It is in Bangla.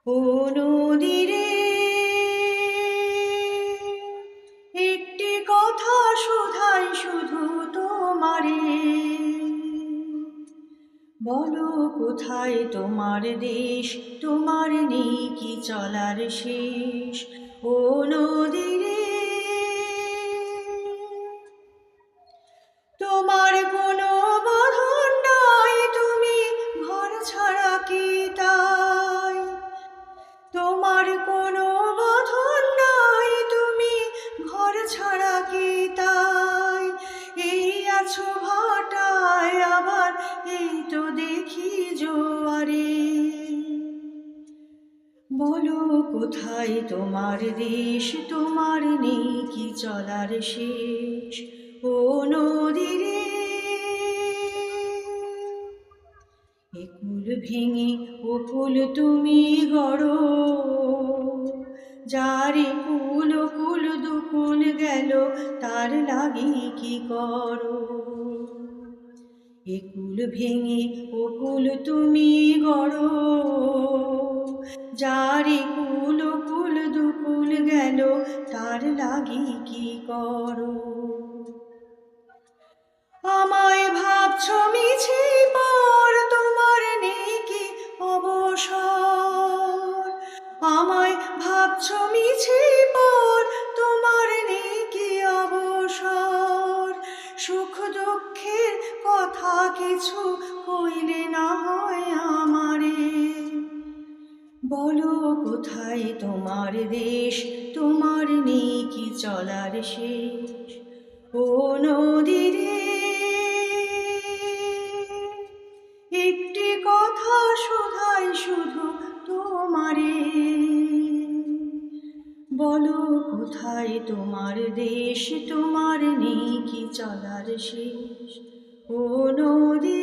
ও নদী রে, একটি কথা শুধাই শুধু তোমারে, বলো কোথায় তোমার দেশ, তোমার নেই কি চলার শেষ। ও নদী রে, তোমার কোনো বাঁধন নাই, তুমি ঘর ছাড়া কি তাই। তোমার কোনো বাঁধন নাই, তুমি ঘর ছাড়া কি তাই। এই আছো ভাটায়, আবার এই তো দেখি জোয়ারে, বলো কোথায় তোমার দেশ, তোমার নেই কি চলার শেষ। ও নদী রে, একুল ভেঙে ওকুল তুমি গড়ো, যারে কুল কুল দুকুল গেল, তার লাগি কি করো। একুল ভেঙে ওকুল তুমি গড়ো, যারে কুল কুল দুকুল গেল, তার লাগি কি করো। আমায় ভাবছ মিছে পর, তোমার নেই কি অবসর। আমায় ভাবছ মিছে পর, তোমার নেই কি অবসর। সুখ দুঃখের কথা কিছু কইলে না হয় আমারে, বলো কোথায় তোমার দেশ, তোমার নেই কি চলার শেষ। ও নদী রে, একটি কথা শুধাই শুধু তোমারে, বলো কোথায় তোমার দেশ, তোমার নেই কি চলার শেষ। ও নদী।